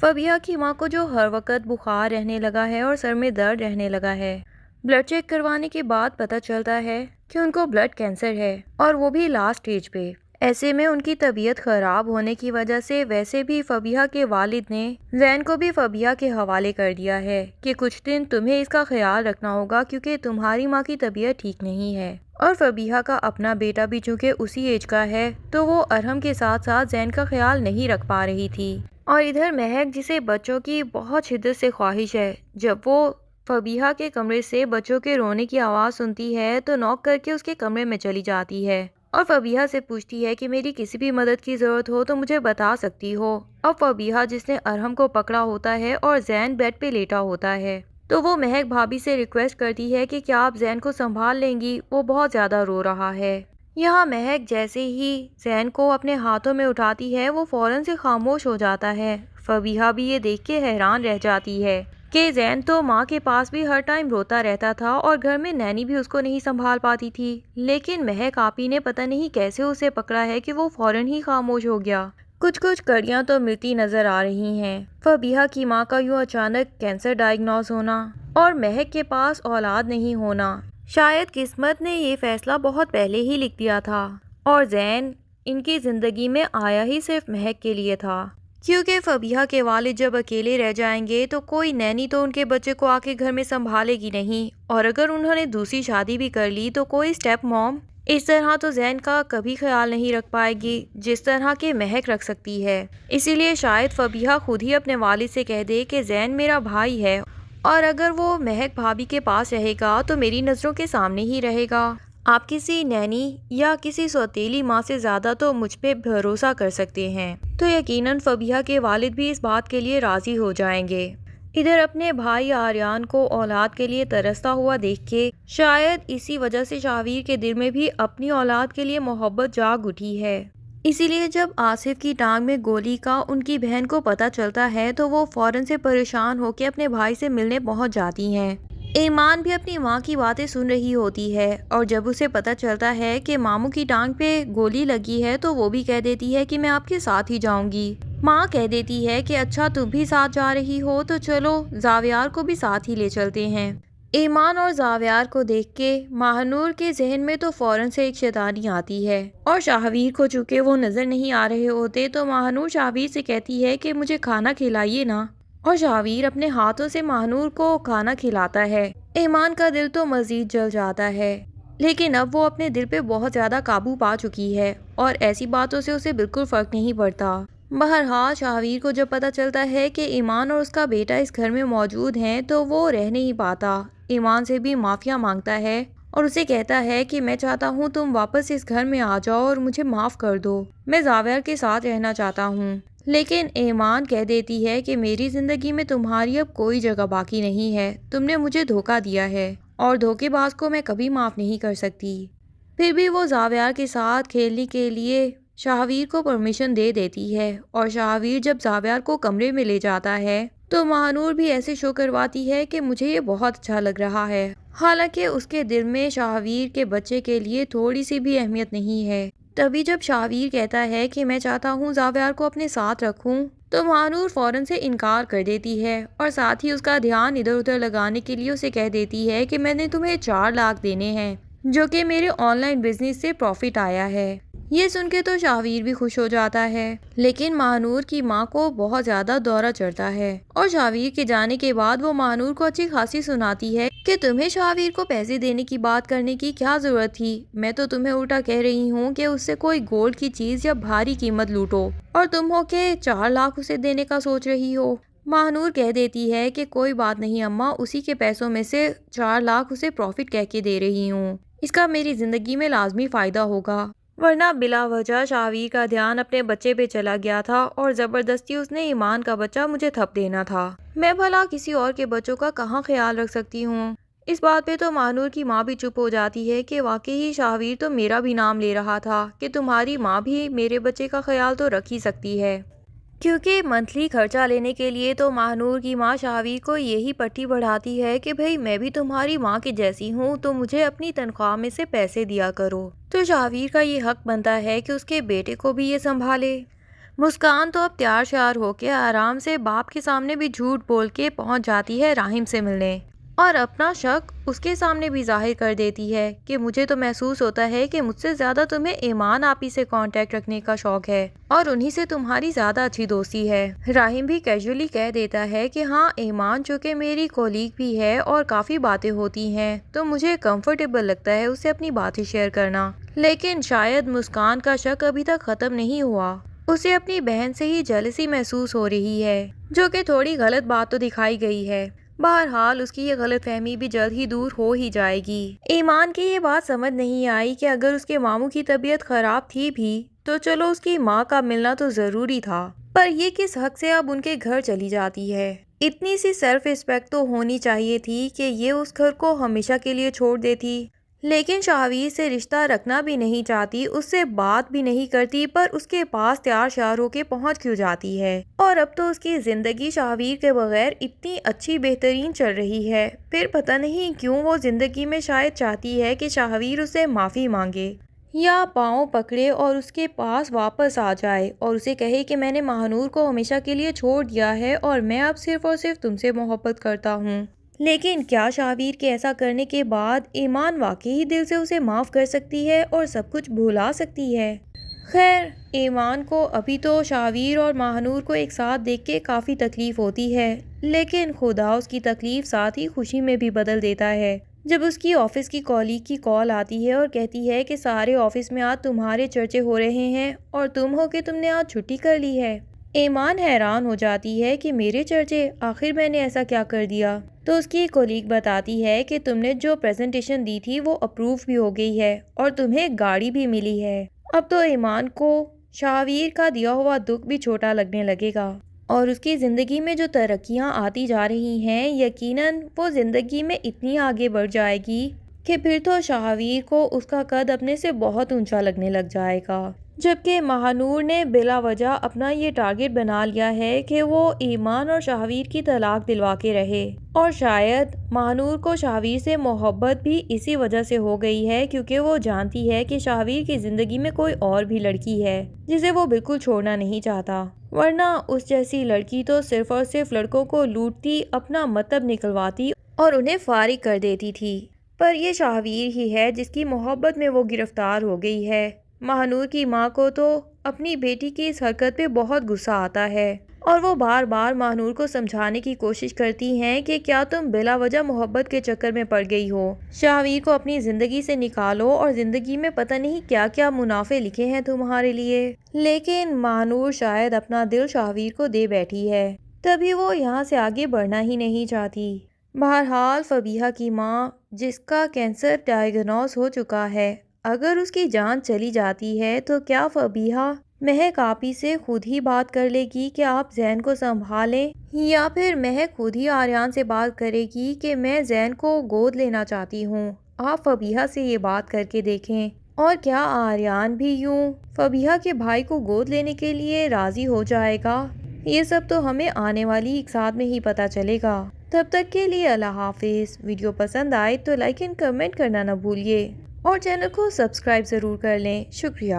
فبیہا کی ماں کو جو ہر وقت بخار رہنے لگا ہے اور سر میں درد رہنے لگا ہے۔ بلڈ چیک کروانے کے بعد پتہ چلتا ہے کہ ان کو بلڈ کینسر ہے اور وہ بھی لاسٹ سٹیج پہ۔ ایسے میں ان کی طبیعت خراب ہونے کی وجہ سے ویسے بھی فبیہا کے والد نے زین کو بھی فبیہا کے حوالے کر دیا ہے کہ کچھ دن تمہیں اس کا خیال رکھنا ہوگا کیونکہ تمہاری ماں کی طبیعت ٹھیک نہیں ہے۔ اور فبیہا کا اپنا بیٹا بھی چونکہ اسی ایج کا ہے تو وہ ارحم کے ساتھ ساتھ زین کا خیال نہیں رکھ پا رہی تھی۔ اور ادھر مہک جسے بچوں کی بہت شدت سے خواہش ہے، جب وہ فبیہا کے کمرے سے بچوں کے رونے کی آواز سنتی ہے تو نوک کر کے اس کے کمرے میں چلی جاتی ہے اور فبیہا سے پوچھتی ہے کہ میری کسی بھی مدد کی ضرورت ہو تو مجھے بتا سکتی ہو۔ اب فبیہا جس نے ارحم کو پکڑا ہوتا ہے اور زین بیڈ پہ لیٹا ہوتا ہے تو وہ مہک بھابھی سے ریکویسٹ کرتی ہے کہ کیا آپ زین کو سنبھال لیں گی، وہ بہت زیادہ رو رہا ہے۔ یہاں مہک جیسے ہی زین کو اپنے ہاتھوں میں اٹھاتی ہے وہ فوراً سے خاموش ہو جاتا ہے۔ فبیہا بھی یہ دیکھ کے حیران رہ جاتی ہے کہ زین تو ماں کے پاس بھی ہر ٹائم روتا رہتا تھا اور گھر میں نینی بھی اس کو نہیں سنبھال پاتی تھی، لیکن مہک آپی نے پتہ نہیں کیسے اسے پکڑا ہے کہ وہ فوراً ہی خاموش ہو گیا۔ کچھ کڑیاں تو ملتی نظر آ رہی ہیں۔ فبیہا کی ماں کا یوں اچانک کینسر ڈائگنوز ہونا اور مہک کے پاس اولاد نہیں ہونا، شاید قسمت نے یہ فیصلہ بہت پہلے ہی لکھ دیا تھا اور زین ان کی زندگی میں آیا ہی صرف مہک کے لیے تھا، کیونکہ فبیہا کے والد جب اکیلے رہ جائیں گے تو کوئی نینی تو ان کے بچے کو آ کے گھر میں سنبھالے گی نہیں، اور اگر انہوں نے دوسری شادی بھی کر لی تو کوئی اسٹیپ موم اس طرح تو زین کا کبھی خیال نہیں رکھ پائے گی جس طرح کے مہک رکھ سکتی ہے۔ اسی لیے شاید فبیہا خود ہی اپنے والد سے کہہ دے کہ زین میرا بھائی ہے اور اگر وہ مہک بھابھی کے پاس رہے گا تو میری نظروں کے سامنے ہی رہے گا۔ آپ کسی نینی یا کسی سوتیلی ماں سے زیادہ تو مجھ پہ بھروسہ کر سکتے ہیں۔ تو یقیناً فبیہا کے والد بھی اس بات کے لیے راضی ہو جائیں گے۔ ادھر اپنے بھائی آریان کو اولاد کے لیے ترستا ہوا دیکھ کے شاید اسی وجہ سے شاہویر کے دل میں بھی اپنی اولاد کے لیے محبت جاگ اٹھی ہے۔ اسی لیے جب آصف کی ٹانگ میں گولی کا ان کی بہن کو پتہ چلتا ہے تو وہ فوراً سے پریشان ہو کے اپنے بھائی سے ملنے پہنچ جاتی ہیں۔ ایمان بھی اپنی ماں کی باتیں سن رہی ہوتی ہے اور جب اسے پتہ چلتا ہے کہ ماموں کی ٹانگ پہ گولی لگی ہے تو وہ بھی کہہ دیتی ہے کہ میں آپ کے ساتھ ہی جاؤں گی۔ ماں کہہ دیتی ہے کہ اچھا تم بھی ساتھ جا رہی ہو تو چلو زاویار کو بھی ساتھ ہی لے چلتے ہیں۔ ایمان اور زاویار کو دیکھ کے ماہنور کے ذہن میں تو فوراً سے ایک شیطانی آتی ہے اور شاہویر کو چونکہ وہ نظر نہیں آ رہے ہوتے تو ماہنور شاہویر سے کہتی ہے کہ مجھے کھانا کھلائیے نا، اور شاہویر اپنے ہاتھوں سے ماہنور کو کھانا کھلاتا ہے۔ ایمان کا دل تو مزید جل جاتا ہے، لیکن اب وہ اپنے دل پہ بہت زیادہ قابو پا چکی ہے اور ایسی باتوں سے اسے بالکل فرق نہیں پڑتا۔ بہرحال شاہویر کو جب پتہ چلتا ہے کہ ایمان اور اس کا بیٹا اس گھر میں موجود ہیں تو وہ رہ نہیں پاتا، ایمان سے بھی معافیا مانگتا ہے اور اسے کہتا ہے کہ میں چاہتا ہوں تم واپس اس گھر میں آ جاؤ اور مجھے معاف کر دو، میں زاویار کے ساتھ رہنا چاہتا ہوں۔ لیکن ایمان کہہ دیتی ہے کہ میری زندگی میں تمہاری اب کوئی جگہ باقی نہیں ہے، تم نے مجھے دھوکہ دیا ہے اور دھوکے باز کو میں کبھی معاف نہیں کر سکتی۔ پھر بھی وہ زاویار کے ساتھ کھیلنے کے لیے شاہویر کو پرمیشن دے دیتی ہے اور شاہویر جب زاویار کو کمرے میں لے جاتا ہے تو ماہنور بھی ایسے شو کرواتی ہے کہ مجھے یہ بہت اچھا لگ رہا ہے، حالانکہ اس کے دل میں شاہویر کے بچے کے لیے تھوڑی سی بھی اہمیت نہیں ہے۔ تبھی جب شاہویر کہتا ہے کہ میں چاہتا ہوں زاویار کو اپنے ساتھ رکھوں تو ماہنور فوراً سے انکار کر دیتی ہے اور ساتھ ہی اس کا دھیان ادھر ادھر لگانے کے لیے اسے کہہ دیتی ہے کہ میں نے تمہیں 4 لاکھ دینے ہیں جو کہ میرے آن لائن بزنس سے پروفٹ آیا ہے۔ یہ سن کے تو شاہویر بھی خوش ہو جاتا ہے، لیکن ماہنور کی ماں کو بہت زیادہ دورہ چڑھتا ہے اور شاہویر کے جانے کے بعد وہ ماہنور کو اچھی خاصی سناتی ہے کہ تمہیں شاہویر کو پیسے دینے کی بات کرنے کی کیا ضرورت تھی، میں تو تمہیں الٹا کہہ رہی ہوں کہ اس سے کوئی گولڈ کی چیز یا بھاری قیمت لوٹو اور تم ہو کہ 4 لاکھ اسے دینے کا سوچ رہی ہو۔ ماہنور کہہ دیتی ہے کہ کوئی بات نہیں اماں، اسی کے پیسوں میں سے 4 لاکھ اسے پروفٹ کہہ کے دے رہی ہوں، اس کا میری زندگی میں لازمی فائدہ ہوگا، ورنہ بلا وجہ شاہویر کا دھیان اپنے بچے پہ چلا گیا تھا اور زبردستی اس نے ایمان کا بچہ مجھے تھپ دینا تھا، میں بھلا کسی اور کے بچوں کا کہاں خیال رکھ سکتی ہوں۔ اس بات پہ تو ماہنور کی ماں بھی چپ ہو جاتی ہے کہ واقعی شاہویر تو میرا بھی نام لے رہا تھا کہ تمہاری ماں بھی میرے بچے کا خیال تو رکھ ہی سکتی ہے، کیونکہ منتھلی خرچہ لینے کے لیے تو ماہنور کی ماں شاہویر کو یہی پٹی بڑھاتی ہے کہ بھئی میں بھی تمہاری ماں کے جیسی ہوں تو مجھے اپنی تنخواہ میں سے پیسے دیا کرو، تو شاہویر کا یہ حق بنتا ہے کہ اس کے بیٹے کو بھی یہ سنبھالے۔ مسکان تو اب تیار شیار ہو کے آرام سے باپ کے سامنے بھی جھوٹ بول کے پہنچ جاتی ہے راہم سے ملنے، اور اپنا شک اس کے سامنے بھی ظاہر کر دیتی ہے کہ مجھے تو محسوس ہوتا ہے کہ مجھ سے زیادہ تمہیں ایمان آپی سے کانٹیکٹ رکھنے کا شوق ہے اور انہی سے تمہاری زیادہ اچھی دوستی ہے۔ راہم بھی کیجولی کہہ دیتا ہے کہ ہاں، ایمان چونکہ میری کولیگ بھی ہے اور کافی باتیں ہوتی ہیں تو مجھے کمفرٹیبل لگتا ہے اس سے اپنی باتیں شیئر کرنا، لیکن شاید مسکان کا شک ابھی تک ختم نہیں ہوا۔ اسے اپنی بہن سے ہی جیلسی محسوس ہو رہی ہے، جو کہ تھوڑی غلط بات تو دکھائی گئی ہے۔ بہرحال اس کی یہ غلط فہمی بھی جلد ہی دور ہو ہی جائے گی۔ ایمان کی یہ بات سمجھ نہیں آئی کہ اگر اس کے ماموں کی طبیعت خراب تھی بھی تو چلو اس کی ماں کا ملنا تو ضروری تھا، پر یہ کس حق سے اب ان کے گھر چلی جاتی ہے؟ اتنی سی سیلف ریسپیکٹ تو ہونی چاہیے تھی کہ یہ اس گھر کو ہمیشہ کے لیے چھوڑ دیتی، لیکن شاہویر سے رشتہ رکھنا بھی نہیں چاہتی، اس سے بات بھی نہیں کرتی، پر اس کے پاس تیار شیار ہو کے پہنچ کیوں جاتی ہے؟ اور اب تو اس کی زندگی شاہویر کے بغیر اتنی اچھی بہترین چل رہی ہے، پھر پتہ نہیں کیوں وہ زندگی میں شاید چاہتی ہے کہ شاہویر اسے معافی مانگے یا پاؤں پکڑے اور اس کے پاس واپس آ جائے اور اسے کہے کہ میں نے مہنور کو ہمیشہ کے لیے چھوڑ دیا ہے اور میں اب صرف اور صرف تم سے محبت کرتا ہوں۔ لیکن کیا شاہویر کے ایسا کرنے کے بعد ایمان واقعی دل سے اسے معاف کر سکتی ہے اور سب کچھ بھلا سکتی ہے؟ خیر، ایمان کو ابھی تو شاہویر اور مہنور کو ایک ساتھ دیکھ کے کافی تکلیف ہوتی ہے، لیکن خدا اس کی تکلیف ساتھ ہی خوشی میں بھی بدل دیتا ہے جب اس کی آفس کی کالیگ کی کال آتی ہے اور کہتی ہے کہ سارے آفس میں آج تمہارے چرچے ہو رہے ہیں اور تم ہو کہ تم نے آج چھٹی کر لی ہے۔ ایمان حیران ہو جاتی ہے کہ میرے چرچے، آخر میں نے ایسا کیا کر دیا؟ تو اس کی کولیگ بتاتی ہے کہ تم نے جو پریزنٹیشن دی تھی وہ اپروو بھی ہو گئی ہے اور تمہیں گاڑی بھی ملی ہے۔ اب تو ایمان کو شاہویر کا دیا ہوا دکھ بھی چھوٹا لگنے لگے گا اور اس کی زندگی میں جو ترقیاں آتی جا رہی ہیں، یقیناً وہ زندگی میں اتنی آگے بڑھ جائے گی کہ پھر تو شاہویر کو اس کا قد اپنے سے بہت اونچا لگنے لگ جائے گا، جبکہ مہنور نے بلا وجہ اپنا یہ ٹارگٹ بنا لیا ہے کہ وہ ایمان اور شاہویر کی طلاق دلوا کے رہے، اور شاید مہنور کو شاہویر سے محبت بھی اسی وجہ سے ہو گئی ہے کیونکہ وہ جانتی ہے کہ شاہویر کی زندگی میں کوئی اور بھی لڑکی ہے جسے وہ بالکل چھوڑنا نہیں چاہتا، ورنہ اس جیسی لڑکی تو صرف اور صرف لڑکوں کو لوٹتی، اپنا مطلب نکلواتی اور انہیں فارغ کر دیتی تھی، پر یہ شاہویر ہی ہے جس کی محبت میں وہ گرفتار ہو گئی ہے۔ مہنور کی ماں کو تو اپنی بیٹی کی اس حرکت پہ بہت غصہ آتا ہے اور وہ بار بار مہنور کو سمجھانے کی کوشش کرتی ہیں کہ کیا تم بلا وجہ محبت کے چکر میں پڑ گئی ہو، شاہویر کو اپنی زندگی سے نکالو اور زندگی میں پتہ نہیں کیا کیا منافع لکھے ہیں تمہارے لیے، لیکن مہنور شاید اپنا دل شاہویر کو دے بیٹھی ہے، تبھی وہ یہاں سے آگے بڑھنا ہی نہیں چاہتی۔ بہرحال فبیہہ کی ماں، جس کا کینسر ڈائیگنوز ہو چکا ہے، اگر اس کی جان چلی جاتی ہے تو کیا فبیہہ مہک آپی سے خود ہی بات کر لے گی کہ آپ زین کو سنبھالیں، یا پھر مہک خود ہی آریان سے بات کرے گی کہ میں زین کو گود لینا چاہتی ہوں؟ آپ فبیہہ سے یہ بات کر کے دیکھیں، اور کیا آریان بھی یوں فبیہہ کے بھائی کو گود لینے کے لیے راضی ہو جائے گا؟ یہ سب تو ہمیں آنے والی ایک ساتھ میں ہی پتہ چلے گا۔ تب تک کے لیے اللہ حافظ۔ ویڈیو پسند آئے تو لائک اینڈ کمنٹ کرنا نہ بھولیے اور چینل کو سبسکرائب ضرور کر لیں۔ شکریہ۔